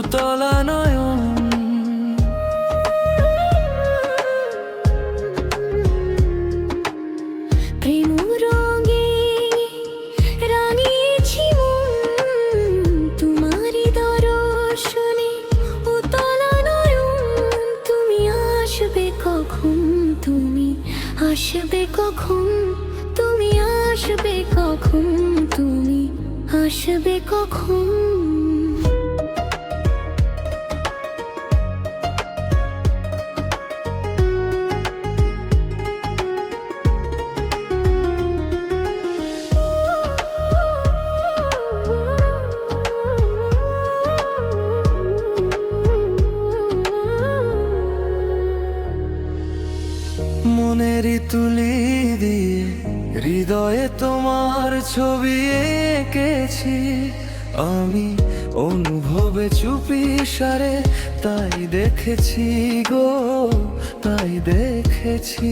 উতলা নয়ন। প্রেম রঙে রাঙিয়েছি মন, তোমারই দর্শনে উতলা নয়ন। তুমি আসবে কখন, তুমি আসবে কখন, তুমি আসবে কখন, তুমি আসবে কখন। মনেরই তুলি দিয়ে হৃদয়ে তোমার ছবি এঁকেছি আমি, অনুভবে চুপি সারে তাই দেখেছি গো, তাই দেখেছি।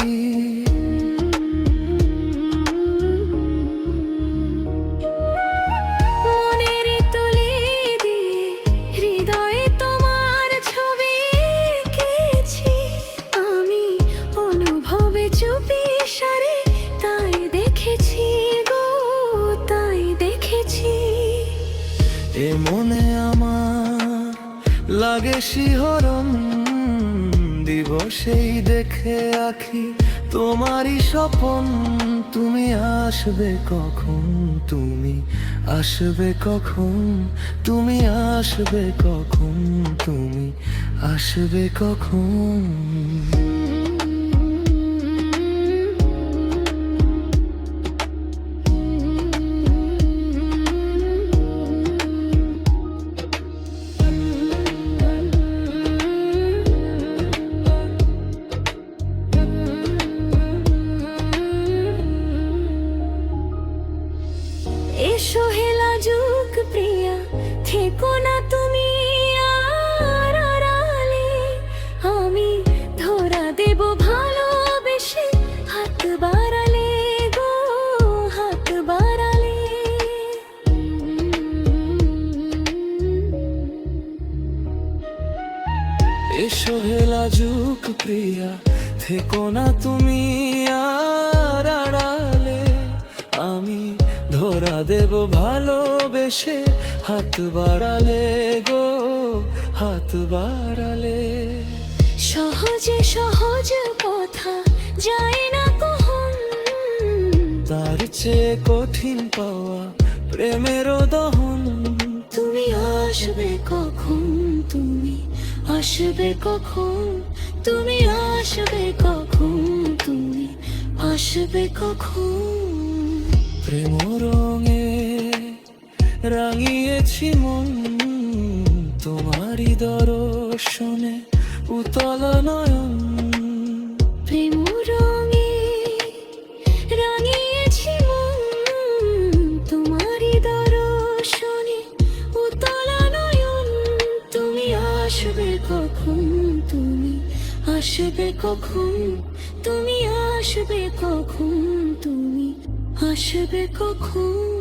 মনেরই তুলি দিয়ে হৃদয়ে তোমার ছবি এঁকেছি আমি, অনুভবে চুপি সারে তাই দেখেছি গো, তাই দেখেছি। এ মনে আমার লাগে শিহরণ, দিবসেই দেখে আঁখি তোমারই স্বপন। তুমি আসবে কখন, তুমি আসবে কখন, তুমি আসবে কখন, তুমি আসবে কখন। এসো হে লাজুক প্রিয়া, থেকো না তুমি আর আড়ালে। আমি ধরা দেব ভালোবেসে হাত বাড়ালে গো, হাত বাড়ালে। এসো হে লাজুক প্রিয়া, থেকো না তুমি আর আড়ালে। আমি ধরা দেব ভালোবেসে হাত বাড়ালে গো, হাত বাড়ালে। সহজে সহজ কথা যায় না কখন, তার চেয়ে কঠিন পাওয়া প্রেমেরও দহন। তুমি আসবে কখন, তুমি আসবে কখন, তুমি আসবে কখন, তুমি আসবে কখন। প্রেম রঙে রাঙিয়েছি মন, তোমারই দর্শনে উতলা নয়ন। প্রেম রঙে রাঙিয়েছি মন, তোমারই দর্শনে উতলা নয়ন। তুমি আসবে কখন, তুমি আসবে কখন, তুমি আসবে কখন, তুমি আসবে কখন।